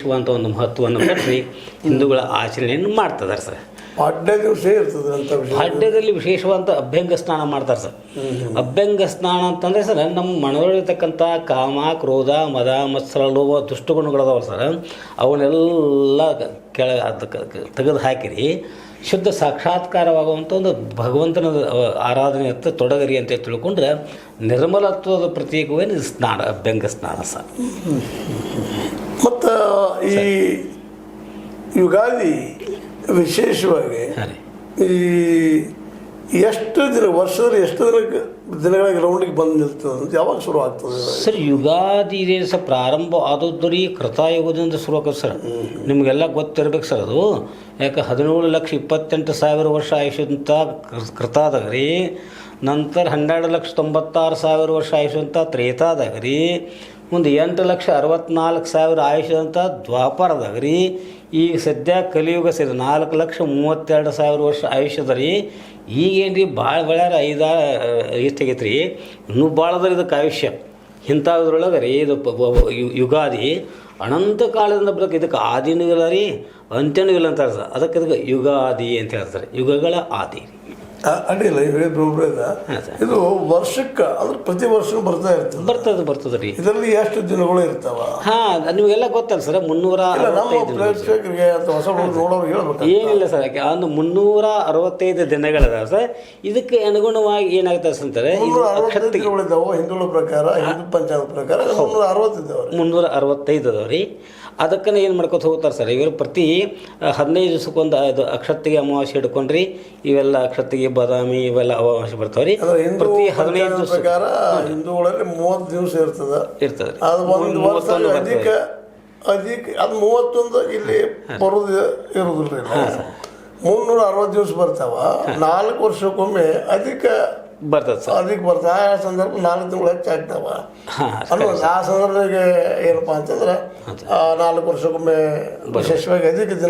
ಅಂತ ಒಂದು ಮಹತ್ವವನ್ನು ಕೊಟ್ಟು ಹಿಂದೂಗಳ ಆಚರಣೆಯನ್ನು ಮಾಡ್ತಿದ್ದಾರೆ ಸರ್. ಪಾಡ್ಯ ದಿವಸ ಇರ್ತದೆ ಅಂತ ಪಾಡ್ಯದಲ್ಲಿ ವಿಶೇಷವಾದ ಅಭ್ಯಂಗ ಸ್ನಾನ ಮಾಡ್ತಾರೆ ಸರ್. ಅಭ್ಯಂಗ ಸ್ನಾನ ಅಂತಂದರೆ ಸರ್, ನಮ್ಮ ಮನದೊಳಗಿರ್ತಕ್ಕಂಥ ಕಾಮ, ಕ್ರೋಧ, ಮದ, ಮತ್ಸರ, ಲೋಭ, ದುಷ್ಟಗುಣಗಳದಾವ ಸರ್, ಅವನ್ನೆಲ್ಲ ತೆಗೆದು ಹಾಕಿರಿ ಶುದ್ಧ ಸಾಕ್ಷಾತ್ಕಾರವಾಗುವಂಥ ಒಂದು ಭಗವಂತನ ಆರಾಧನೆ ಅಂತ ತೊಡಗರಿ ಅಂತ ತಿಳ್ಕೊಂಡ್ರೆ ನಿರ್ಮಲತ್ವದ ಪ್ರತೀಕವೇ ಇದು ಸ್ನಾನ, ಅಭ್ಯಂಗ ಸ್ನಾನ ಸರ್. ಮತ್ತು ಈ ಯುಗಾದಿ ವಿಶೇಷವಾಗಿ ಈ ಎಷ್ಟು ದಿನ ವರ್ಷದಲ್ಲಿ ಎಷ್ಟು ದಿನಗಳಿಗೆ ರೌಂಡಿಗೆ ಬಂದು ನಿಲ್ತದೆ, ಯಾವಾಗ ಶುರು ಆಗ್ತದೆ ಸರ್? ಯುಗಾದಿ ದಿವಸ ಪ್ರಾರಂಭ ಆದದ್ದು ಕೃತಾಯುಗದಿಂದ ಶುರು ಆಗ್ತದೆ ಸರ್. ನಿಮಗೆಲ್ಲ ಗೊತ್ತಿರ್ಬೇಕು ಸರ್ ಅದು. ಯಾಕೆ 17,28,000 ವರ್ಷ ಆಯುಷ್ಯಂತ ಕೃತಾದಾಗ ರೀ, ನಂತರ 12,96,000 ವರ್ಷ ಆಯುಷ್ಯಂತ ತ್ರೇತಾದಾಗ ರೀ, ಮುಂದೆ 8,64,000 ಆಯುಷ್ಯಂತ ದ್ವಾಪರದಾಗ ರೀ, ಈಗ ಸದ್ಯ ಕಲಿಯುಗ ಸೇರಿ 4,32,000 ವರ್ಷ ಆಯುಷ್ಯದ ರೀ. ಈಗೇನು ರೀ ಭಾಳ ಬೆಳ್ಯಾರ 5 ಎಷ್ಟಾಗೈತೆ ರೀ, ಇನ್ನೂ ಭಾಳ ಅದ ಇದಕ್ಕೆ ಆಯುಷ್ಯ. ಇಂಥದ್ರೊಳಗೆ ರೀ ಇದು ಯುಗಾದಿ ಅನಂತ ಕಾಲದಿಂದ ಬರೋಕೆ ಇದಕ್ಕೆ ಆದಿನೂ ಇಲ್ಲ ರೀ, ಅಂತ್ಯನೂ ಇಲ್ಲ ಅಂತಾರೆ ಸರ್. ಅದಕ್ಕೆ ಇದಕ್ಕೆ ಯುಗಾದಿ ಅಂತ ಹೇಳ್ತಾರೆ, ಯುಗಗಳ ಆದಿ. ಅಡ್ಡಿಲ್ಲ, ಇದು ವರ್ಷಕ್ಕೆ ಅಂದ್ರೆ ಪ್ರತಿ ವರ್ಷ ಬರ್ತಾ ಇರ್ತದೆ. ಬರ್ತದೆ ರೀ. ಇದರಲ್ಲಿ ಎಷ್ಟು ದಿನಗಳು ಇರ್ತಾವ? ನಿಮಗೆಲ್ಲ ಗೊತ್ತಲ್ಲ ಸರ್, 365 ಏನಿಲ್ಲ ಸರ್. ಒಂದು 365 ದಿನಗಳಿದಾವೆ ಸರ್. ಇದಕ್ಕೆ ಅನುಗುಣವಾಗಿ ಏನಾಗ್ತದೆ ಅಂತಾರೆ, ಹಿಂದೂ ಪ್ರಕಾರ, ಹಿಂದೂ ಪಂಚಾಂಗ ಪ್ರಕಾರ 365 ಅದಾವ ರೀ. ಅದಕ್ಕೂ ಏನು ಮಾಡ್ಕೊತ ಹೋಗ್ತಾರೆ ಸರ್ ಇವರು. ಪ್ರತಿ 15 ದಿವಸಕ್ಕೊಂದು ಅದು ಅಕ್ಷತೆಗೆ ಅಮಾವಾಸ್ಯೆ ಹಿಡ್ಕೊಂಡ್ರಿ, ಇವೆಲ್ಲ ಅಕ್ಷತೆಗೆ ಬಾದಾಮಿ ಇವೆಲ್ಲ ಅಮಾವಾಸ್ಯೆ ಬರ್ತಾವೆ ರೀ. ಪ್ರತಿ 15 ದಿವಸ ಪ್ರಕಾರ ಹಿಂದೂಗಳಲ್ಲಿ 30 ದಿವಸ ಇರ್ತದೆ. ಅದು ಒಂದು ವರ್ಷ ಅಧಿಕ ಅದು 31 ಇಲ್ಲಿ ಬರೋದು ಇರೋದಿಲ್ಲ. 360 ದಿವಸ ಬರ್ತಾವ. 4 ವರ್ಷಕ್ಕೊಮ್ಮೆ ಅಧಿಕ ಬರ್ತದೆ ಸರ್. ಅದಕ್ಕೆ ಬರ್ತದೆ. ಆ ಸಂದರ್ಭ 4 ತಿಂಗಳು ಹೆಚ್ಚಾಗ್ತಾವ ಅನ್ನೋದು. ಆ ಸಂದರ್ಭದಾಗ ಏನಪ್ಪ ಅಂತಂದ್ರೆ 4 ವರ್ಷಕ್ಕೊಮ್ಮೆ ವಿಶೇಷವಾಗಿ ಅಧಿಕ ದಿನ